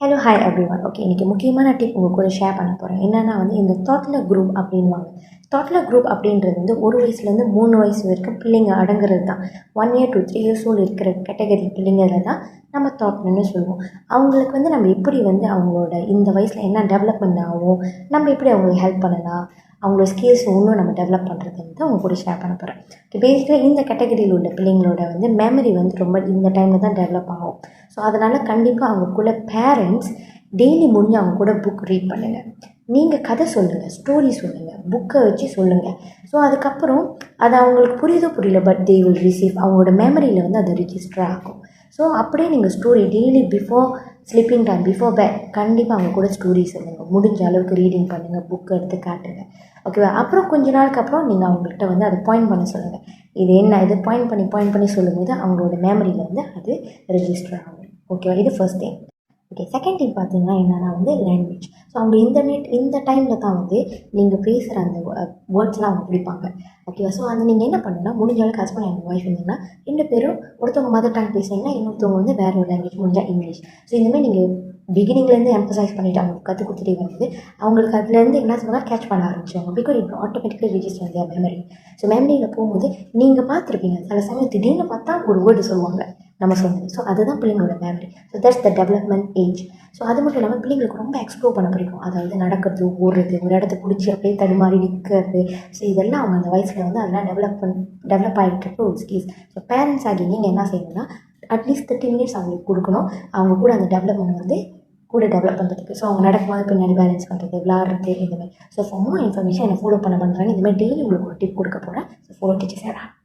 Hello hi every one. Okay, இன்றைக்கி முக்கியமான tip உங்கள் கூட ஷேர் பண்ண போகிறேன். என்னென்னா இந்த தாட்லர் குரூப் அப்படின்வாங்க. தாட்லர் குரூப் அப்படின்றது ஒரு வயசுலேருந்து 3 வயசு வரைக்கும் பிள்ளைங்க அடங்குறது தான். 1 இயர் to 3 years old இருக்கிற கேட்டகரி பிள்ளைங்களை தான் நம்ம தாட்லர்னு சொல்லுவோம். அவங்களுக்கு நம்ம எப்படி அவங்களோட இந்த வயசில் என்ன டெவலப்மெண்ட் ஆகும், நம்ம எப்படி அவங்களுக்கு ஹெல்ப் பண்ணலாம், அவங்களோட ஸ்கில்ஸ் இன்னும் நம்ம டெவலப் பண்ணுறது அவங்க கூட ஷேர் பண்ண போகிறேன். பேசிக்கலாக இந்த கேட்டகரியில் உள்ள பிள்ளைங்களோட மெமரி ரொம்ப இந்த டைமில் தான் டெவலப் ஆகும். ஸோ அதனால் கண்டிப்பாக அவங்களுக்குள்ள பேரண்ட்ஸ் டெய்லி முடிஞ்சு அவங்க கூட புக் ரீட் பண்ணுங்கள். நீங்கள் கதை சொல்லுங்கள், ஸ்டோரி சொல்லுங்கள், புக்கை வச்சு சொல்லுங்கள். ஸோ அதுக்கப்புறம் அது அவங்களுக்கு புரியுதோ புரியல, பட் தே வில் ரிசீவ். அவங்களோட மெமரியில் அது ரிஜிஸ்டர் ஆகும். ஸோ அப்படியே நீங்கள் story daily before sleeping time, before bed கண்டிப்பாக அவங்க கூட ஸ்டோரி சொல்லுங்கள். முடிஞ்ச அளவுக்கு ரீடிங் பண்ணுங்கள், புக்கை எடுத்து காட்டுங்க. ஓகேவா? அப்புறம் கொஞ்ச நாளுக்கு அப்புறம் நீங்கள் அவங்கள்ட்ட அதை பாயிண்ட் பண்ண சொல்லுங்கள். இது என்ன, இது பாயிண்ட் பண்ணி சொல்லும்போது அவங்களோட மெமரியில் அது ரெஜிஸ்டர் ஆகும். ஓகேவா? இது first thing. Okay, second thing பார்த்தீங்கன்னா என்னென்னா லாங்குவேஜ். ஸோ அவங்க இந்த டைமில் தான் நீங்கள் பேசுகிற அந்த வேர்ட்ஸ்லாம் அவங்க பிடிப்பாங்க. ஓகேவா? ஸோ நீங்கள் என்ன பண்ணுன்னா, முடிஞ்ச அளவுக்கு ஹஸ்பண்ட் அண்ட் ஒய்ஃப் இருந்தீங்கன்னா 2 பேரும் ஒருத்தவங்க மதர் டங் பேசுனீங்கன்னா இன்னொருத்தவங்க வேறு ஒரு லாங்குவேஜ், முடிஞ்சால் இங்கிலீஷ். ஸோ இந்தமாதிரி நீங்கள் பிகினிங்லேருந்து எம்பசைஸ் பண்ணிவிட்டு அவங்களுக்கு கற்றுக் கொடுத்துட்டே அவங்களுக்கு அதுலேருந்து என்ன சொன்னால் கேட்ச் பண்ண ஆரம்பிச்சுவாங்க. Because it automatically register their memory. So மெமரியில் போகும்போது நீங்கள் பார்த்துருப்பீங்க, சில சமயம் திடீர்னு பார்த்தா ஒரு வேர்டு சொல்லுவாங்க நம்ம சொன்னது. ஸோ அதுதான் பிள்ளைங்களோட memory. So that's the development age. So அது மட்டும் இல்லாமல் பிள்ளைங்களுக்கு ரொம்ப எக்ஸ்ப்ளோர் பண்ண பிடிக்கும். அதாவது நடக்கிறது, ஓடுறது, ஒரு இடத்த பிடிச்சி அப்படியே தடுமாறி நிற்கிறது. ஸோ இதெல்லாம் அவங்க அந்த வயசில் அதெல்லாம் டெவலப் ஆகிட்டு இருக்க ஒரு ஸ்கில்ஸ். ஸோ பேரண்ட்ஸ் ஆகி நீங்கள் என்ன செய்யணும்னா, அட்லீஸ்ட் 30 minutes அவங்களுக்கு கொடுக்கணும். அவங்க கூட அந்த டெவலப்மெண்ட் கூட டெவலப் பண்ணுறதுக்கு. ஸோ அவங்க நடக்கும்போது பின்னாடி பேலன்ஸ் பண்ணுறது, விளாட்றது, இந்தமாதிரி. ஸோ ஃபார் மோர் இன்ஃபர்மேஷன் என்னை ஃபாலோ பண்ணுறாங்க. இந்தமாதிரி டெய்லி உங்களுக்கு ஒரு டிப் கொடுக்க போகிறேன். So follow teachers.